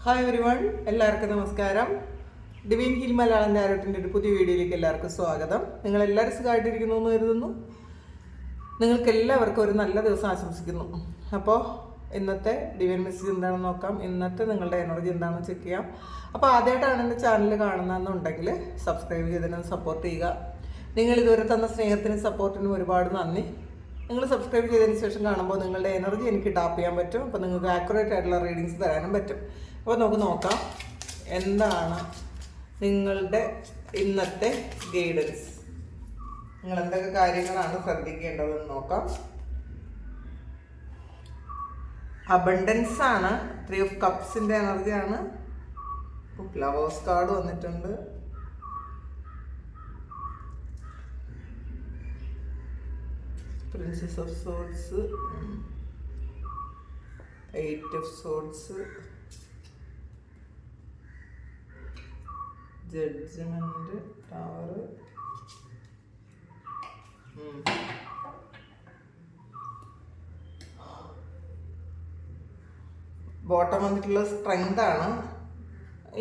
Hi everyone, എല്ലാവർക്കും നമസ്കാരം. Divine heal Malayalam ടാരോട്ടിൻ്റെ ഒരു പുതിയ വീഡിയോയിലേക്ക് എല്ലാവർക്കും സ്വാഗതം. നിങ്ങളെല്ലാവരും സുഖമായിട്ടിരിക്കുന്നു എന്ന് കരുതുന്നു. നിങ്ങൾക്ക് എല്ലാവർക്കും ഒരു നല്ല ദിവസം ആശംസിക്കുന്നു. അപ്പോൾ ഇന്നത്തെ ഡിവൈൻ മെസ്സേജ് എന്താണെന്ന് നോക്കാം. ഇന്നത്തെ നിങ്ങളുടെ എനർജി എന്താണെന്ന് ചെക്ക് ചെയ്യാം. അപ്പോൾ ആദ്യമായിട്ടാണ് എൻ്റെ ചാനൽ കാണുന്നതെന്നുണ്ടെങ്കിൽ സബ്സ്ക്രൈബ് ചെയ്തതിന് സപ്പോർട്ട് ചെയ്യുക. നിങ്ങൾ ഇതുവരെ തന്ന സ്നേഹത്തിനും സപ്പോർട്ടിനും ഒരുപാട് നന്ദി. നിങ്ങൾ സബ്സ്ക്രൈബ് ചെയ്തതിന് ശേഷം കാണുമ്പോൾ നിങ്ങളുടെ എനർജി എനിക്ക് ടാപ്പ് ചെയ്യാൻ പറ്റും. അപ്പോൾ നിങ്ങൾക്ക് ആക്യുറേറ്റ് ആയിട്ടുള്ള റീഡിങ്സ് തരാനും പറ്റും. അപ്പോൾ നമുക്ക് നോക്കാം എന്താണ് നിങ്ങളുടെ ഇന്നത്തെ ഗൈഡൻസ്. നിങ്ങൾ എന്തൊക്കെ കാര്യങ്ങളാണ് ശ്രദ്ധിക്കേണ്ടതെന്ന് നോക്കാം. അബണ്ടൻസ് ആണ്, 3 of കപ്സിൻ്റെ എനർജിയാണ്. ഫ്ലവേഴ്സ് കാർഡ് വന്നിട്ടുണ്ട്. Princess of Swords, 8 of Swords, Judgment, Tower, bottom വന്നിട്ടുള്ള സ്ട്രെങ്ത് ആണ്.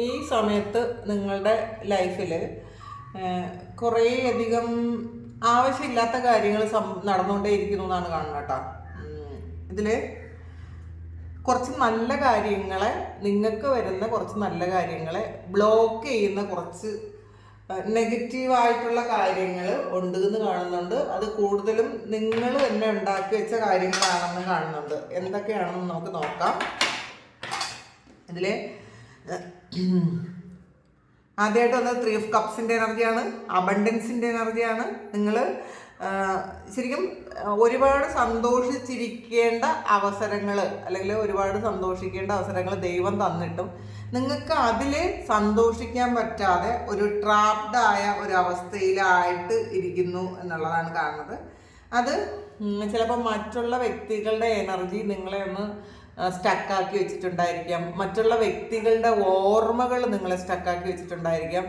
ഈ സമയത്ത് നിങ്ങളുടെ ലൈഫിൽ കുറേയധികം ആവശ്യമില്ലാത്ത കാര്യങ്ങൾ നടന്നുകൊണ്ടേയിരിക്കുന്നു എന്നാണ് കാണുന്നത് കേട്ടോ. ഇതിൽ കുറച്ച് നല്ല കാര്യങ്ങളെ, നിങ്ങൾക്ക് വരുന്ന കുറച്ച് നല്ല കാര്യങ്ങളെ ബ്ലോക്ക് ചെയ്യുന്ന കുറച്ച് നെഗറ്റീവായിട്ടുള്ള കാര്യങ്ങൾ ഉണ്ട് എന്ന് കാണുന്നുണ്ട്. അത് കൂടുതലും നിങ്ങൾ തന്നെ ഉണ്ടാക്കി വെച്ച കാര്യങ്ങളാണെന്ന് കാണുന്നുണ്ട്. എന്തൊക്കെയാണെന്ന് നമുക്ക് നോക്കാം. ഇതിൽ ആദ്യമായിട്ട് വന്നത് 3 of കപ്സിൻ്റെ എനർജിയാണ്, അബണ്ടൻസിൻ്റെ എനർജിയാണ്. നിങ്ങൾ ശരിക്കും ഒരുപാട് സന്തോഷിച്ചിരിക്കേണ്ട അവസരങ്ങൾ, അല്ലെങ്കിൽ ഒരുപാട് സന്തോഷിക്കേണ്ട അവസരങ്ങൾ ദൈവം തന്നിട്ടും നിങ്ങൾക്ക് അതിൽ സന്തോഷിക്കാൻ പറ്റാതെ ഒരു ട്രാപ്ഡായ ഒരു അവസ്ഥയിലായിട്ട് ഇരിക്കുന്നു എന്നുള്ളതാണ് കാണുന്നത്. അത് ചിലപ്പോൾ മറ്റുള്ള വ്യക്തികളുടെ എനർജി നിങ്ങളെ ഒന്ന് സ്റ്റക്കാക്കി വെച്ചിട്ടുണ്ടായിരിക്കാം. മറ്റുള്ള വ്യക്തികളുടെ ഓർമ്മകൾ നിങ്ങളെ സ്റ്റക്കാക്കി വെച്ചിട്ടുണ്ടായിരിക്കാം.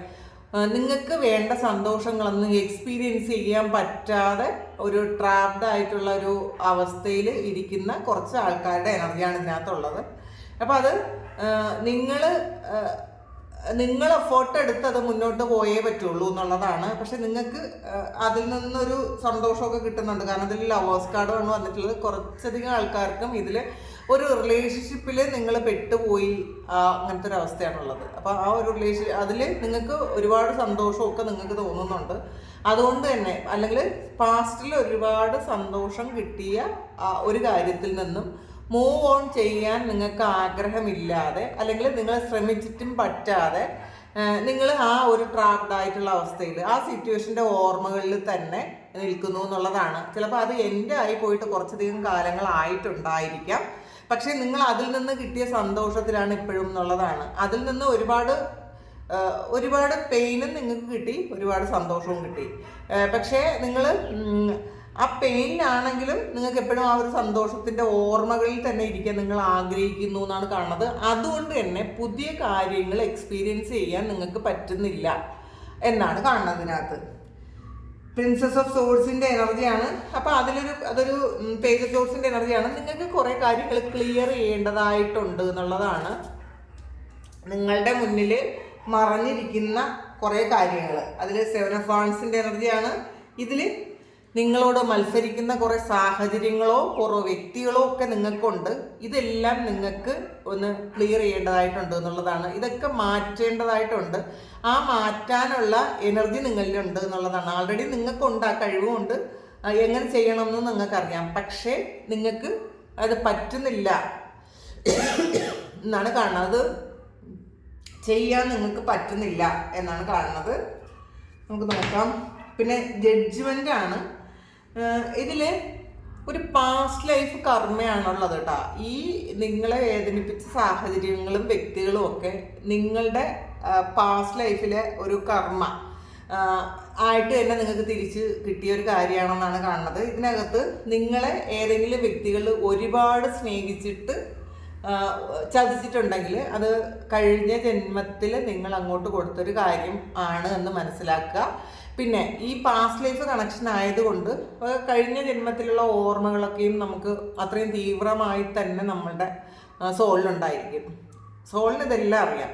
നിങ്ങൾക്ക് വേണ്ട സന്തോഷങ്ങളൊന്നും എക്സ്പീരിയൻസ് ചെയ്യാൻ പറ്റാതെ ഒരു ട്രാപ്ഡ് ആയിട്ടുള്ള ഒരു അവസ്ഥയിൽ ഇരിക്കുന്ന കുറച്ച് ആൾക്കാരുടെ എനർജിയാണ് ഇതിനകത്തുള്ളത്. അപ്പോൾ അത് നിങ്ങൾ എഫേർട്ട് എടുത്ത് അത് മുന്നോട്ട് പോയേ പറ്റുള്ളൂ എന്നുള്ളതാണ്. പക്ഷെ നിങ്ങൾക്ക് അതിൽ നിന്നൊരു സന്തോഷമൊക്കെ കിട്ടുന്നുണ്ട്. കാരണം ഇതിൽ ലവേഴ്സ് കാർഡാണ് വന്നിട്ടുള്ളത്. കുറച്ചധികം ആൾക്കാർക്കും ഇതിൽ ഒരു റിലേഷൻഷിപ്പിൽ നിങ്ങൾ പെട്ടുപോയി അങ്ങനത്തെ ഒരു അവസ്ഥയാണുള്ളത്. അപ്പോൾ ആ ഒരു അതിൽ നിങ്ങൾക്ക് ഒരുപാട് സന്തോഷമൊക്കെ നിങ്ങൾക്ക് തോന്നുന്നുണ്ട്. അതുകൊണ്ട് തന്നെ, അല്ലെങ്കിൽ പാസ്റ്റിൽ ഒരുപാട് സന്തോഷം കിട്ടിയ ഒരു കാര്യത്തിൽ നിന്നും മൂവ് ഓൺ ചെയ്യാൻ നിങ്ങൾക്ക് ആഗ്രഹമില്ലാതെ, അല്ലെങ്കിൽ നിങ്ങൾ ശ്രമിച്ചിട്ടും പറ്റാതെ നിങ്ങൾ ആ ഒരു ട്രാപ്ഡ് ആയിട്ടുള്ള അവസ്ഥയിൽ, ആ സിറ്റുവേഷൻ്റെ ഓർമ്മകളിൽ തന്നെ നിൽക്കുന്നു എന്നുള്ളതാണ്. ചിലപ്പോൾ അത് എൻ്റെ ആയി പോയിട്ട് കുറച്ചധികം കാലങ്ങളായിട്ടുണ്ടായിരിക്കാം. പക്ഷേ നിങ്ങൾ അതിൽ നിന്ന് കിട്ടിയ സന്തോഷത്തിലാണ് ഇപ്പോഴും എന്നുള്ളതാണ്. അതിൽ നിന്ന് ഒരുപാട് പെയിനും നിങ്ങൾക്ക് കിട്ടി, ഒരുപാട് സന്തോഷവും കിട്ടി. പക്ഷേ നിങ്ങൾ ആ പെയിനിലാണെങ്കിലും നിങ്ങൾക്ക് എപ്പോഴും ആ ഒരു സന്തോഷത്തിൻ്റെ ഓർമ്മകളിൽ തന്നെ ഇരിക്കാൻ നിങ്ങൾ ആഗ്രഹിക്കുന്നു എന്നാണ് കാണുന്നത്. അതുകൊണ്ട് തന്നെ പുതിയ കാര്യങ്ങൾ എക്സ്പീരിയൻസ് ചെയ്യാൻ നിങ്ങൾക്ക് പറ്റുന്നില്ല എന്നാണ് കാണുന്നതിനകത്ത്. പ്രിൻസസ് ഓഫ് സോഴ്സിൻ്റെ എനർജിയാണ്. അപ്പോൾ അതൊരു പേജ് ഓഫ് സോഴ്സിൻ്റെ എനർജിയാണ്. നിങ്ങൾക്ക് കുറേ കാര്യങ്ങൾ ക്ലിയർ ചെയ്യേണ്ടതായിട്ടുണ്ട് എന്നുള്ളതാണ്. നിങ്ങളുടെ മുന്നിൽ മറഞ്ഞിരിക്കുന്ന കുറേ കാര്യങ്ങൾ. അതിൽ 7 of Wands എനർജിയാണ്. ഇതിൽ നിങ്ങളോട് മത്സരിക്കുന്ന കുറേ സാഹചര്യങ്ങളോ കുറേ വ്യക്തികളോ ഒക്കെ നിങ്ങൾക്കുണ്ട്. ഇതെല്ലാം നിങ്ങൾക്ക് ഒന്ന് ക്ലിയർ ചെയ്യേണ്ടതായിട്ടുണ്ട് എന്നുള്ളതാണ്. ഇതൊക്കെ മാറ്റേണ്ടതായിട്ടുണ്ട്. ആ മാറ്റാനുള്ള എനർജി നിങ്ങളിലുണ്ട് എന്നുള്ളതാണ്. ആൾറെഡി നിങ്ങൾക്കുണ്ട്, ആ കഴിവുമുണ്ട്. എങ്ങനെ ചെയ്യണമെന്ന് നിങ്ങൾക്കറിയാം. പക്ഷേ നിങ്ങൾക്ക് അത് പറ്റുന്നില്ല എന്നാണ് കാണുന്നത്. ചെയ്യാൻ നിങ്ങൾക്ക് പറ്റുന്നില്ല എന്നാണ് കാണുന്നത്. നമുക്ക് നോക്കാം. പിന്നെ ജഡ്ജ്മെൻ്റ് ആണ്. ഇതിൽ ഒരു പാസ്റ്റ് ലൈഫ് കർമ്മയാണുള്ളത് കേട്ടോ. ഈ നിങ്ങളെ വേദനിപ്പിച്ച സാഹചര്യങ്ങളും വ്യക്തികളും ഒക്കെ നിങ്ങളുടെ പാസ്റ്റ് ലൈഫിലെ ഒരു കർമ്മ ആയിട്ട് തന്നെ നിങ്ങൾക്ക് തിരിച്ച് കിട്ടിയ ഒരു കാര്യമാണെന്നാണ് കാണുന്നത്. ഇതിനകത്ത് നിങ്ങളെ ഏതെങ്കിലും വ്യക്തികൾ ഒരുപാട് സ്നേഹിച്ചിട്ട് ചതിച്ചിട്ടുണ്ടെങ്കിൽ അത് കഴിഞ്ഞ ജന്മത്തിൽ നിങ്ങൾ അങ്ങോട്ട് കൊടുത്തൊരു കാര്യം ആണ് എന്ന് മനസ്സിലാക്കുക. പിന്നെ ഈ പാസ്റ്റ് ലൈഫ് കണക്ഷൻ ആയതുകൊണ്ട് കഴിഞ്ഞ ജന്മത്തിലുള്ള ഓർമ്മകളൊക്കെയും നമുക്ക് അത്രയും തീവ്രമായി തന്നെ നമ്മളുടെ സോളിലുണ്ടായിരിക്കും. സോളിന് ഇതെല്ലാം അറിയാം.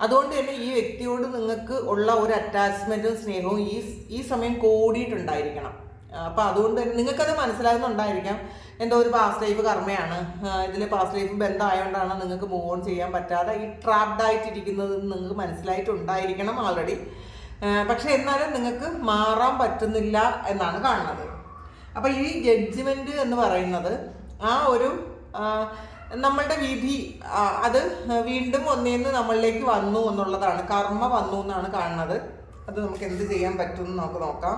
അതുകൊണ്ട് തന്നെ ഈ വ്യക്തിയോട് നിങ്ങൾക്ക് ഉള്ള ഒരു അറ്റാച്ച്മെൻറ്റും സ്നേഹവും ഈ സമയം കൂടിയിട്ടുണ്ടായിരിക്കണം. അപ്പോൾ അതുകൊണ്ട് തന്നെ നിങ്ങൾക്കത് മനസ്സിലാകുന്നുണ്ടായിരിക്കാം, എന്തോ ഒരു പാസ്റ്റ് ലൈഫ് കർമ്മയാണ്, ഇതിൽ പാസ്റ്റ് ലൈഫ് ബന്ധമായതുകൊണ്ടാണ് നിങ്ങൾക്ക് മൂവ് ഓൺ ചെയ്യാൻ പറ്റാതെ ഈ ട്രാപ്ഡ് ആയിട്ടിരിക്കുന്നത് നിങ്ങൾക്ക് മനസ്സിലായിട്ടുണ്ടായിരിക്കണം ആൾറെഡി. പക്ഷെ എന്നാലും നിങ്ങൾക്ക് മാറാൻ പറ്റുന്നില്ല എന്നാണ് കാണുന്നത്. അപ്പോൾ ഈ ജഡ്ജ്മെൻറ്റ് എന്ന് പറയുന്നത് ആ ഒരു നമ്മളുടെ വിധി അത് വീണ്ടും ഒന്നേന്ന് നമ്മളിലേക്ക് വന്നു എന്നുള്ളതാണ്, കർമ്മ വന്നു എന്നാണ് കാണുന്നത്. അത് നമുക്ക് എന്ത് ചെയ്യാൻ പറ്റുമെന്ന് നമുക്ക് നോക്കാം.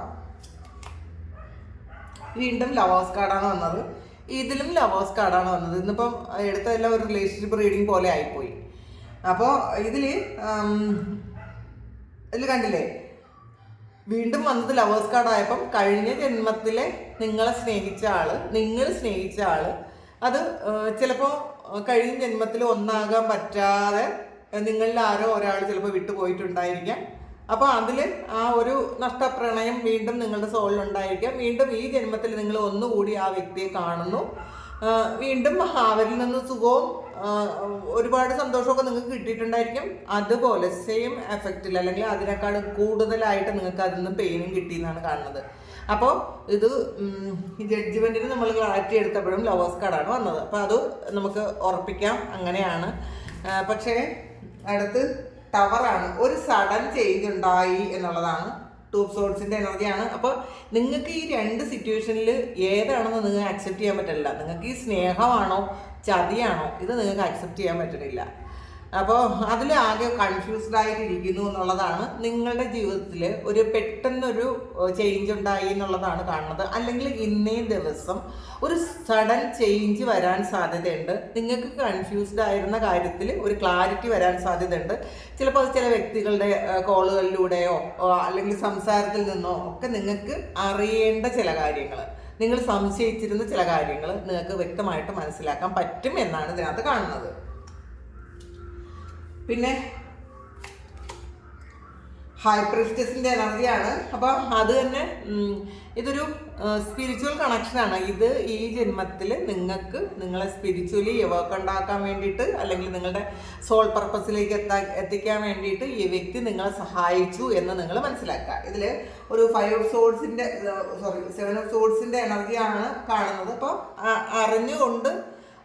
വീണ്ടും ലവേഴ്സ് കാർഡാണ് വന്നത്, ഇതിലും ലവേഴ്സ് കാർഡാണ് വന്നത്. ഇന്നിപ്പം എടുത്തതെല്ലാം ഒരു റിലേഷൻഷിപ്പ് റീഡിങ് പോലെ ആയിപ്പോയി. അപ്പോൾ ഇതിൽ കണ്ടില്ലേ, വീണ്ടും വന്നത് ലവേഴ്സ് കാർഡായപ്പം കഴിഞ്ഞ ജന്മത്തിലെ നിങ്ങൾ സ്നേഹിച്ച ആൾ അത് ചിലപ്പോൾ കഴിഞ്ഞ ജന്മത്തിൽ ഒന്നാകാൻ പറ്റാതെ നിങ്ങളിൽ ആരോ ഒരാൾ ചിലപ്പോൾ വിട്ടുപോയിട്ടുണ്ടായിരിക്കാം. അപ്പോൾ അതിൽ ആ ഒരു നഷ്ടപ്രണയം വീണ്ടും നിങ്ങളുടെ സോളിലുണ്ടായിരിക്കാം. വീണ്ടും ഈ ജന്മത്തിൽ നിങ്ങൾ ഒന്നുകൂടി ആ വ്യക്തിയെ കാണുന്നു, വീണ്ടും അവരിൽ നിന്ന് സുഖവും ഒരുപാട് സന്തോഷമൊക്കെ നിങ്ങൾക്ക് കിട്ടിയിട്ടുണ്ടായിരിക്കും. അതുപോലെ സെയിം എഫക്റ്റിൽ അല്ലെങ്കിൽ അതിനേക്കാൾ കൂടുതലായിട്ട് നിങ്ങൾക്ക് അതിൽ നിന്ന് പെയിനും കിട്ടിയെന്നാണ് കാണുന്നത്. അപ്പോൾ ഇത് ഈ ജഡ്ജ്മെൻറ്റിന് നമ്മൾ ക്ലാരിറ്റി എടുത്തപ്പോഴും ലവേഴ്സ് കാർഡാണ് വന്നത്. അപ്പോൾ അത് നമുക്ക് ഉറപ്പിക്കാം, അങ്ങനെയാണ്. പക്ഷേ അടുത്ത് ടവറാണ്, ഒരു സഡൻ ചേഞ്ച് ഉണ്ടായി എന്നുള്ളതാണ്. ടൂ ഓഫ് സോർഡ്സിൻ്റെ എനർജിയാണ്. അപ്പോൾ നിങ്ങൾക്ക് ഈ രണ്ട് സിറ്റുവേഷനിൽ ഏതാണെന്ന് നിങ്ങൾക്ക് അക്സെപ്റ്റ് ചെയ്യാൻ പറ്റില്ല. നിങ്ങൾക്ക് ഈ സ്നേഹമാണോ ചതിയാണോ ഇത് നിങ്ങൾക്ക് അക്സെപ്റ്റ് ചെയ്യാൻ പറ്റുന്നില്ല. അപ്പോൾ അതിൽ ആകെ കൺഫ്യൂസ്ഡ് ആയിട്ടിരിക്കുന്നു എന്നുള്ളതാണ്. നിങ്ങളുടെ ജീവിതത്തിൽ ഒരു പെട്ടെന്നൊരു ചേഞ്ച് ഉണ്ടായി എന്നുള്ളതാണ് കാണുന്നത്. അല്ലെങ്കിൽ ഇന്നേ ദിവസം ഒരു സഡൻ ചേഞ്ച് വരാൻ സാധ്യതയുണ്ട്. നിങ്ങൾക്ക് കൺഫ്യൂസ്ഡ് ആയിരുന്ന കാര്യത്തിൽ ഒരു ക്ലാരിറ്റി വരാൻ സാധ്യതയുണ്ട്. ചിലപ്പോൾ അത് ചില വ്യക്തികളുടെ കോളുകളിലൂടെയോ അല്ലെങ്കിൽ സംസാരത്തിൽ നിന്നോ ഒക്കെ നിങ്ങൾക്ക് അറിയേണ്ട ചില കാര്യങ്ങൾ, നിങ്ങൾ സംശയിച്ചിരുന്ന ചില കാര്യങ്ങൾ നിങ്ങൾക്ക് വ്യക്തമായിട്ട് മനസ്സിലാക്കാൻ പറ്റും എന്നാണ് ഇതിനകത്ത് കാണുന്നത്. പിന്നെ ഹൈ പ്രിസ്റ്റസിൻ്റെ എനർജിയാണ്. അപ്പോൾ അത് തന്നെ ഇതൊരു സ്പിരിച്വൽ കണക്ഷനാണ്. ഇത് ഈ ജന്മത്തിൽ നിങ്ങൾക്ക് നിങ്ങളെ സ്പിരിച്വലി വർക്ക് ഉണ്ടാക്കാൻ വേണ്ടിയിട്ട് അല്ലെങ്കിൽ നിങ്ങളുടെ സോൾ പർപ്പസിലേക്ക് എത്തിക്കാൻ വേണ്ടിയിട്ട് ഈ വ്യക്തി നിങ്ങളെ സഹായിച്ചു എന്ന് നിങ്ങൾ മനസ്സിലാക്കുക. ഇതിൽ ഒരു 5 ഓഫ് സോർഡ്സിൻ്റെ 7 ഓഫ് സോർഡ്സിൻ്റെ എനർജിയാണ് കാണുന്നത്. അപ്പോൾ അറിഞ്ഞുകൊണ്ട്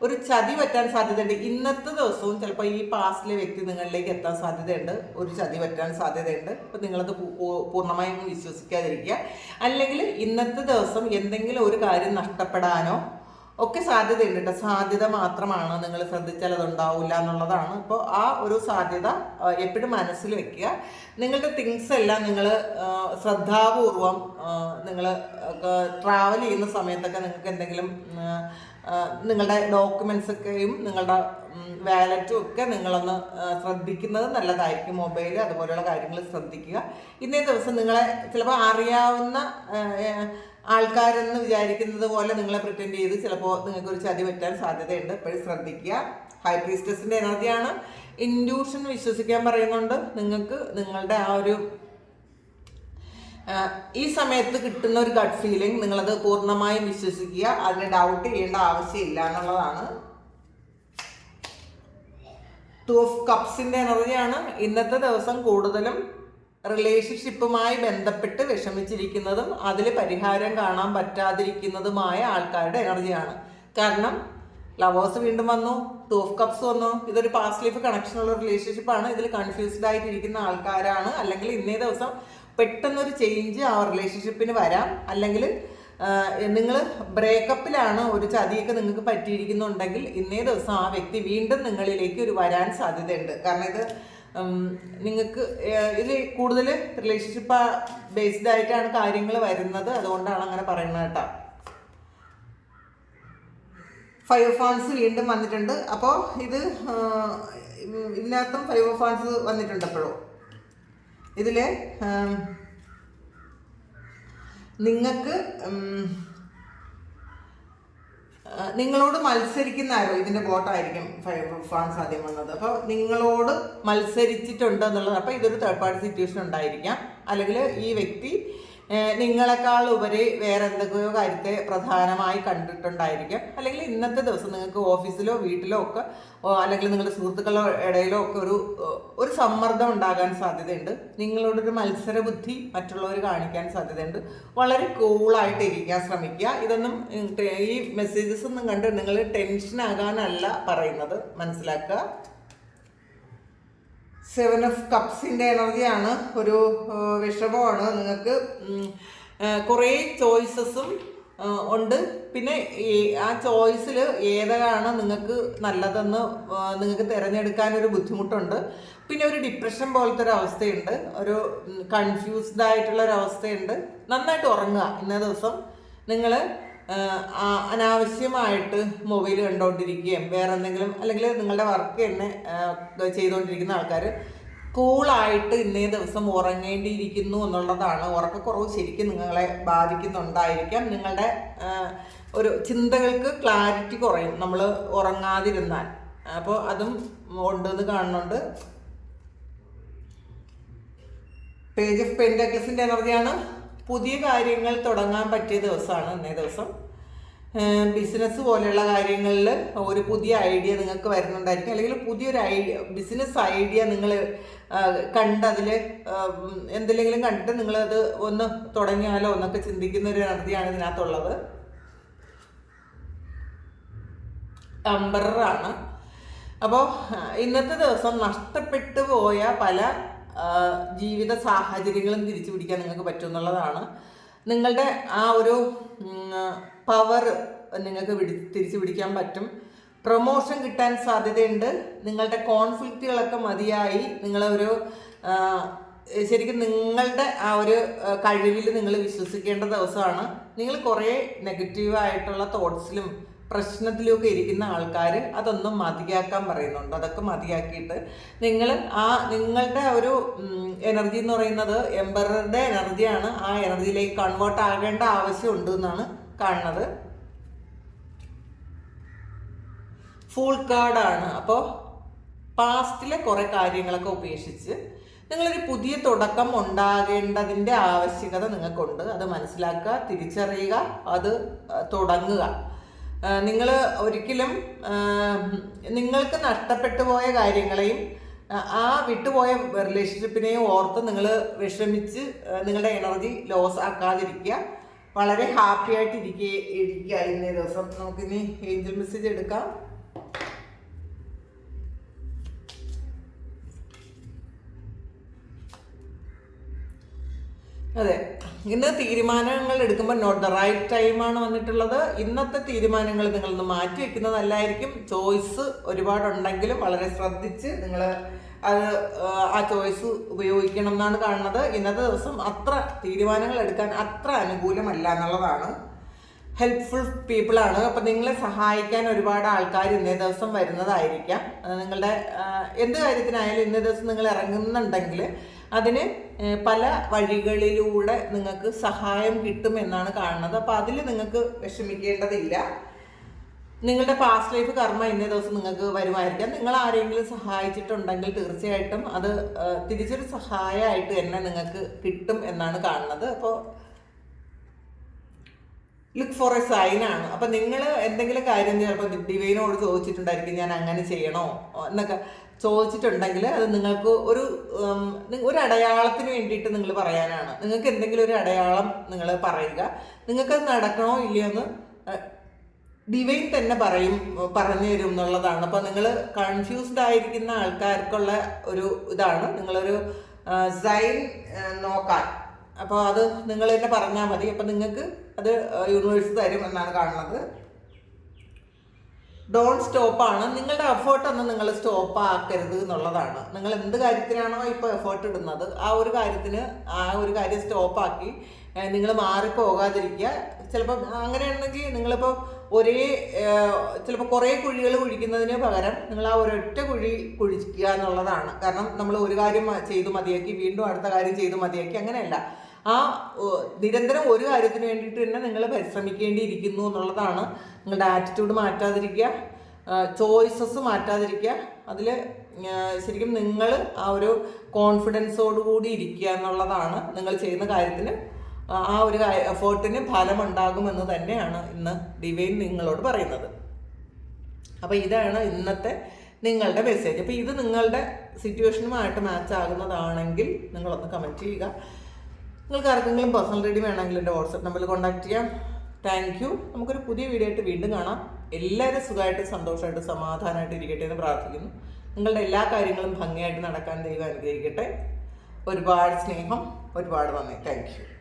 ഒരു ചതി പറ്റാൻ സാധ്യതയുണ്ട്. ഇന്നത്തെ ദിവസവും ചിലപ്പോൾ ഈ പാസ്റ്റിലെ വ്യക്തി നിങ്ങളിലേക്ക് എത്താൻ സാധ്യതയുണ്ട്, ഒരു ചതി പറ്റാൻ സാധ്യതയുണ്ട്. അപ്പോൾ നിങ്ങളത് പൂർണ്ണമായും വിശ്വസിക്കാതിരിക്കുക. അല്ലെങ്കിൽ ഇന്നത്തെ ദിവസം എന്തെങ്കിലും ഒരു കാര്യം നഷ്ടപ്പെടാനോ ഒക്കെ സാധ്യതയുണ്ട് കേട്ടോ. സാധ്യത മാത്രമാണ്, നിങ്ങൾ ശ്രദ്ധിച്ചാൽ അതുണ്ടാവില്ല എന്നുള്ളതാണ്. അപ്പോൾ ആ ഒരു സാധ്യത എപ്പോഴും മനസ്സിൽ വെക്കുക. നിങ്ങളുടെ തിങ്സ് എല്ലാം നിങ്ങൾ ശ്രദ്ധാപൂർവം നിങ്ങൾ ട്രാവൽ ചെയ്യുന്ന സമയത്തൊക്കെ നിങ്ങൾക്ക് എന്തെങ്കിലും നിങ്ങളുടെ ഡോക്യുമെൻസൊക്കെയും നിങ്ങളുടെ വാലറ്റും ഒക്കെ നിങ്ങളൊന്ന് ശ്രദ്ധിക്കുന്നത് നല്ലതായിരിക്കും. മൊബൈൽ അതുപോലെയുള്ള കാര്യങ്ങൾ ശ്രദ്ധിക്കുക. ഇന്നേ ദിവസം നിങ്ങളെ ചിലപ്പോൾ അറിയാവുന്ന ആൾക്കാരെന്ന് വിചാരിക്കുന്നത് പോലെ നിങ്ങളെ പ്രിറ്റൻഡ് ചെയ്ത് ചിലപ്പോൾ നിങ്ങൾക്കൊരു ചതി പറ്റാൻ സാധ്യതയുണ്ട്. എപ്പോഴും ശ്രദ്ധിക്കുക. ഹൈ പ്രീസ്റ്റസിൻ്റെ എനർജിയാണ്. ഇൻഡ്യൂഷൻ വിശ്വസിക്കാൻ പറയുന്നുണ്ട്. നിങ്ങൾക്ക് നിങ്ങളുടെ ആ ഒരു ഈ സമയത്ത് കിട്ടുന്ന ഒരു ഗട്ട് ഫീലിംഗ് നിങ്ങളത് പൂർണ്ണമായും വിശ്വസിക്കുക. അതിന് ഡൗട്ട് ചെയ്യേണ്ട ആവശ്യമില്ല എന്നുള്ളതാണ്. 2 ഓഫ് കപ്സിൻ്റെ എനർജിയാണ്. ഇന്നത്തെ ദിവസം കൂടുതലും റിലേഷൻഷിപ്പുമായി ബന്ധപ്പെട്ട് വിഷമിച്ചിരിക്കുന്നതും അതിൽ പരിഹാരം കാണാൻ പറ്റാതിരിക്കുന്നതുമായ ആൾക്കാരുടെ എനർജിയാണ്. കാരണം ലവേഴ്സ് വീണ്ടും വന്നു, 2 ഓഫ് കപ്സ് വന്നു. ഇതൊരു പാസ്റ്റ് ലൈഫ് കണക്ഷനുള്ള റിലേഷൻഷിപ്പാണ്. ഇതിൽ കൺഫ്യൂസ്ഡ് ആയിട്ടിരിക്കുന്ന ആൾക്കാരാണ്. അല്ലെങ്കിൽ ഇന്നേ ദിവസം പെട്ടെന്നൊരു ചേഞ്ച് ആ റിലേഷൻഷിപ്പിന് വരാം. അല്ലെങ്കിൽ നിങ്ങൾ ബ്രേക്കപ്പിലാണ്, ഒരു ചതിയൊക്കെ നിങ്ങൾക്ക് പറ്റിയിരിക്കുന്നുണ്ടെങ്കിൽ ഇന്നേ ദിവസം ആ വ്യക്തി വീണ്ടും നിങ്ങളിലേക്ക് ഒരു വരാൻ സാധ്യതയുണ്ട്. കാരണം ഇത് നിങ്ങൾക്ക് ഇതിൽ കൂടുതൽ റിലേഷൻഷിപ്പ് ബേസ്ഡ് ആയിട്ടാണ് കാര്യങ്ങൾ വരുന്നത്. അതുകൊണ്ടാണ് അങ്ങനെ പറയുന്നത് കേട്ടോ. 5 ഓഫ് വാൻസ് വീണ്ടും വന്നിട്ടുണ്ട്. അപ്പോൾ ഇതിനകത്തും 5 ഓഫ് വാൻസ് വന്നിട്ടുണ്ട്. എപ്പോഴും ഇതിൽ നിങ്ങൾക്ക് നിങ്ങളോട് മത്സരിക്കുന്ന ആരോ, ഇതിൻ്റെ ബോട്ടായിരിക്കും 5 ഓഫ് വാൻസ് ആദ്യം വന്നത്. അപ്പോൾ നിങ്ങളോട് മത്സരിച്ചിട്ടുണ്ട് എന്നുള്ളത്. അപ്പോൾ ഇതൊരു തേർഡ് പാർട്ടി സിറ്റുവേഷൻ ഉണ്ടായിരിക്കാം. അല്ലെങ്കിൽ ഈ വ്യക്തി നിങ്ങളെക്കാൾ ഉപരി വേറെ എന്തൊക്കെയോ കാര്യത്തെ പ്രധാനമായി കണ്ടിട്ടുണ്ടായിരിക്കും. അല്ലെങ്കിൽ ഇന്നത്തെ ദിവസം നിങ്ങൾക്ക് ഓഫീസിലോ വീട്ടിലോ ഒക്കെ അല്ലെങ്കിൽ നിങ്ങളുടെ സുഹൃത്തുക്കളുടെ ഇടയിലോ ഒക്കെ ഒരു സമ്മർദ്ദം ഉണ്ടാകാൻ സാധ്യതയുണ്ട്. നിങ്ങളോടൊരു മത്സര ബുദ്ധി മറ്റുള്ളവർ കാണിക്കാൻ സാധ്യതയുണ്ട്. വളരെ കൂളായിട്ട് ഇരിക്കാൻ ശ്രമിക്കുക. ഇതൊന്നും ഈ മെസ്സേജസ് ഒന്നും കണ്ട് നിങ്ങൾ ടെൻഷനാകാനല്ല പറയുന്നത്, മനസ്സിലാക്കുക. 7 ഓഫ് കപ്സിൻ്റെ എനർജിയാണ്. ഒരു വിഷമമാണ്. നിങ്ങൾക്ക് കുറേ ചോയ്സസും ഉണ്ട്. പിന്നെ ആ ചോയ്സിൽ ഏതാണ് നിങ്ങൾക്ക് നല്ലതെന്ന് നിങ്ങൾക്ക് തിരഞ്ഞെടുക്കാനൊരു ബുദ്ധിമുട്ടുണ്ട്. പിന്നെ ഒരു ഡിപ്രഷൻ പോലത്തെ ഒരു അവസ്ഥയുണ്ട്. ഒരു കൺഫ്യൂസ്ഡ് ആയിട്ടുള്ളൊരവസ്ഥയുണ്ട്. നന്നായിട്ട് ഉറങ്ങുക. ഇന്നേ ദിവസം നിങ്ങൾ അനാവശ്യമായിട്ട് മൊബൈൽ കണ്ടുകൊണ്ടിരിക്കുകയും വേറെ എന്തെങ്കിലും അല്ലെങ്കിൽ നിങ്ങളുടെ വർക്ക് തന്നെ ചെയ്തുകൊണ്ടിരിക്കുന്ന ആൾക്കാർ കൂളായിട്ട് ഇന്നേ ദിവസം ഉറങ്ങേണ്ടിയിരിക്കുന്നു എന്നുള്ളതാണ്. ഉറക്കക്കുറവ് ശരിക്കും നിങ്ങളെ ബാധിക്കുന്നുണ്ടായിരിക്കാം. നിങ്ങളുടെ ഒരു ചിന്തകൾക്ക് ക്ലാരിറ്റി കുറയും നമ്മൾ ഉറങ്ങാതിരുന്നാൽ. അപ്പോൾ അതും ഉണ്ടെന്ന് കാണുന്നുണ്ട്. പേജ് ഓഫ് പെന്റക്കിൾസിൻ്റെ എനർജിയാണ്. പുതിയ കാര്യങ്ങൾ തുടങ്ങാൻ പറ്റിയ ദിവസമാണ് ഇന്നേ ദിവസം. ബിസിനസ് പോലെയുള്ള കാര്യങ്ങളിൽ ഒരു പുതിയ ഐഡിയ നിങ്ങൾക്ക് വരുന്നുണ്ടായിരിക്കും. അല്ലെങ്കിൽ പുതിയൊരു ബിസിനസ് ഐഡിയ നിങ്ങൾ കണ്ടതിൽ എന്തെങ്കിലും കണ്ടിട്ട് നിങ്ങളത് ഒന്ന് തുടങ്ങിയാലോ എന്നൊക്കെ ചിന്തിക്കുന്ന ഒരു എനർജിയാണ് ഇതിനകത്തുള്ളത്. എംപററാണ്. അപ്പോൾ ഇന്നത്തെ ദിവസം നഷ്ടപ്പെട്ടു പോയ പല ജീവിത സാഹചര്യങ്ങളും തിരിച്ചു പിടിക്കാൻ നിങ്ങൾക്ക് പറ്റും എന്നുള്ളതാണ്. നിങ്ങളുടെ ആ ഒരു പവർ നിങ്ങൾക്ക് തിരിച്ചു പിടിക്കാൻ പറ്റും. പ്രൊമോഷൻ കിട്ടാൻ സാധ്യതയുണ്ട്. നിങ്ങളുടെ കോൺഫ്ലിക്റ്റുകളൊക്കെ മതിയായി. നിങ്ങളൊരു ശരിക്കും നിങ്ങളുടെ ആ ഒരു കഴിവിൽ നിങ്ങൾ വിശ്വസിക്കേണ്ട ദിവസമാണ്. നിങ്ങൾ കുറേ നെഗറ്റീവായിട്ടുള്ള തോട്ട്സിലും പ്രശ്നത്തിലൊക്കെ ഇരിക്കുന്ന ആൾക്കാർ അതൊന്നും മതിയാക്കാൻ പറയുന്നുണ്ട്. അതൊക്കെ മതിയാക്കിയിട്ട് നിങ്ങളുടെ ഒരു എനർജി എന്ന് പറയുന്നത് എംപററുടെ എനർജിയാണ്. ആ എനർജിയിലേക്ക് കൺവേർട്ട് ആകേണ്ട ആവശ്യമുണ്ട് എന്നാണ് കാണുന്നത്. ഫുൾ കാർഡാണ്. അപ്പോൾ പാസ്റ്റിലെ കുറേ കാര്യങ്ങളൊക്കെ ഉപേക്ഷിച്ച് നിങ്ങളൊരു പുതിയ തുടക്കം ഉണ്ടാകേണ്ടതിൻ്റെ ആവശ്യകത നിങ്ങൾക്കുണ്ട്. അത് മനസ്സിലാക്കുക, തിരിച്ചറിയുക, അത് തുടങ്ങുക. നിങ്ങൾ ഒരിക്കലും നിങ്ങൾക്ക് നഷ്ടപ്പെട്ടു പോയ കാര്യങ്ങളെയും ആ വിട്ടുപോയ റിലേഷൻഷിപ്പിനെയും ഓർത്ത് നിങ്ങൾ വിഷമിച്ച് നിങ്ങളുടെ എനർജി ലോസ് ആക്കാതിരിക്കുക. വളരെ ഹാപ്പി ആയിട്ട് ഇരിക്കുക ഇന്നേ ദിവസം. നമുക്കിനി ഏഞ്ചൽ മെസ്സേജ് എടുക്കാം. അതെ, ഇന്ന് തീരുമാനങ്ങൾ എടുക്കുമ്പോൾ നോട്ട് ദ റൈറ്റ് ടൈമാണ് വന്നിട്ടുള്ളത്. ഇന്നത്തെ തീരുമാനങ്ങൾ നിങ്ങളൊന്ന് മാറ്റി വെക്കുന്നതല്ലായിരിക്കും. ചോയ്സ് ഒരുപാടുണ്ടെങ്കിലും വളരെ ശ്രദ്ധിച്ച് നിങ്ങൾ ആ ചോയ്സ് ഉപയോഗിക്കണം എന്നാണ് കാണുന്നത്. ഇന്നത്തെ ദിവസം അത്ര തീരുമാനങ്ങൾ എടുക്കാൻ അത്ര അനുകൂലമല്ല എന്നുള്ളതാണ്. ഹെൽപ്ഫുൾ പീപ്പിളാണ്. അപ്പം നിങ്ങളെ സഹായിക്കാൻ ഒരുപാട് ആൾക്കാർ ഇന്നേ ദിവസം വരുന്നതായിരിക്കാം. നിങ്ങളുടെ എന്ത് കാര്യത്തിനായാലും ഇന്നേ ദിവസം നിങ്ങൾ ഇറങ്ങുന്നുണ്ടെങ്കിൽ അതിന് പല വഴികളിലൂടെ നിങ്ങൾക്ക് സഹായം കിട്ടുമെന്നാണ് കാണുന്നത്. അപ്പോൾ അതിൽ നിങ്ങൾക്ക് വിഷമിക്കേണ്ടതില്ല. നിങ്ങളുടെ പാസ്റ്റ് ലൈഫ് കർമ്മ ഇന്നേ ദിവസം നിങ്ങൾക്ക് വരുമായിരിക്കാം. നിങ്ങൾ ആരെങ്കിലും സഹായിച്ചിട്ടുണ്ടെങ്കിൽ തീർച്ചയായിട്ടും അത് തിരിച്ചൊരു സഹായമായിട്ട് തന്നെ നിങ്ങൾക്ക് കിട്ടും എന്നാണ് കാണുന്നത്. അപ്പോൾ ലുക്ക് ഫോർ എ സൈനാണ്. അപ്പം നിങ്ങൾ എന്തെങ്കിലും കാര്യം ചിലപ്പോൾ ഡിവൈനോട് ചോദിച്ചിട്ടുണ്ടായിരിക്കും, ഞാൻ അങ്ങനെ ചെയ്യണോ എന്നൊക്കെ ചോദിച്ചിട്ടുണ്ടെങ്കിൽ അത് നിങ്ങൾക്ക് ഒരു അടയാളത്തിന് വേണ്ടിയിട്ട് നിങ്ങൾ പറയാനാണ്. നിങ്ങൾക്ക് എന്തെങ്കിലും ഒരു അടയാളം നിങ്ങൾ പറയുക. നിങ്ങൾക്കത് നടക്കണോ ഇല്ലയോ എന്ന് ഡിവൈൻ തന്നെ പറഞ്ഞു തരും എന്നുള്ളതാണ്. അപ്പോൾ നിങ്ങൾ കൺഫ്യൂസ്ഡ് ആയിരിക്കുന്ന ആൾക്കാർക്കുള്ള ഒരു ഇതാണ്. നിങ്ങളൊരു സൈൻ നോക്കാൻ, അപ്പോൾ അത് നിങ്ങൾ തന്നെ പറഞ്ഞാൽ മതി. അപ്പം നിങ്ങൾക്ക് അത് യൂണിവേഴ്സ് തരും എന്നാണ് കാണുന്നത്. ഡോണ്ട് സ്റ്റോപ്പാണ്. നിങ്ങളുടെ എഫേർട്ടൊന്നും നിങ്ങൾ സ്റ്റോപ്പ് ആക്കരുത് എന്നുള്ളതാണ്. നിങ്ങൾ എന്ത് കാര്യത്തിനാണോ ഇപ്പോൾ എഫേർട്ട് ഇടുന്നത് ആ ഒരു കാര്യം സ്റ്റോപ്പാക്കി നിങ്ങൾ മാറിപ്പോകാതിരിക്കുക. ചിലപ്പോൾ അങ്ങനെയാണെങ്കിൽ നിങ്ങളിപ്പോൾ ചിലപ്പോൾ കുറേ കുഴികൾ കുഴിക്കുന്നതിന് പകരം നിങ്ങൾ ആ ഒരൊറ്റ കുഴി കുഴിക്കുക എന്നുള്ളതാണ്. കാരണം നമ്മൾ ഒരു കാര്യം ചെയ്തു മതിയാക്കി വീണ്ടും അടുത്ത കാര്യം ചെയ്തു മതിയാക്കി അങ്ങനെയല്ല. നിരന്തരം ഒരു കാര്യത്തിന് വേണ്ടിയിട്ട് തന്നെ നിങ്ങൾ പരിശ്രമിക്കേണ്ടിയിരിക്കുന്നു എന്നുള്ളതാണ്. നിങ്ങളുടെ ആറ്റിറ്റ്യൂഡ് മാറ്റാതിരിക്കുക, ചോയ്സസ് മാറ്റാതിരിക്കുക. അതിൽ ശരിക്കും നിങ്ങൾ ആ ഒരു കോൺഫിഡൻസോടുകൂടി ഇരിക്കുക എന്നുള്ളതാണ് നിങ്ങൾ ചെയ്യുന്ന കാര്യത്തിന് ആ ഒരു എഫേർട്ടിന് ഫലമുണ്ടാകുമെന്ന് തന്നെയാണ് ഇന്ന് ഡിവൈൻ നിങ്ങളോട് പറയുന്നത്. അപ്പോൾ ഇതാണ് ഇന്നത്തെ നിങ്ങളുടെ മെസ്സേജ്. അപ്പോൾ ഇത് നിങ്ങളുടെ സിറ്റുവേഷനുമായിട്ട് മാച്ച് ആകുന്നതാണെങ്കിൽ നിങ്ങളൊന്ന് കമൻറ്റ് ചെയ്യുക. നിങ്ങൾക്ക് ആർക്കെങ്കിലും പേഴ്സണൽ റീഡിംഗ് വേണമെങ്കിൽ എൻ്റെ വാട്സപ്പ് നമ്പറിൽ കോൺടാക്ട് ചെയ്യാം. Thank you. നമുക്കൊരു പുതിയ വീഡിയോ ആയിട്ട് വീണ്ടും കാണാം. എല്ലാവരും സുഖമായിട്ട് സന്തോഷമായിട്ട് സമാധാനമായിട്ട് ഇരിക്കട്ടെ എന്ന് പ്രാർത്ഥിക്കുന്നു. നിങ്ങളുടെ എല്ലാ കാര്യങ്ങളും ഭംഗിയായിട്ട് നടക്കാൻ ദൈവം അനുഗ്രഹിക്കട്ടെ. ഒരുപാട് സ്നേഹം, ഒരുപാട് നന്ദി. Thank you.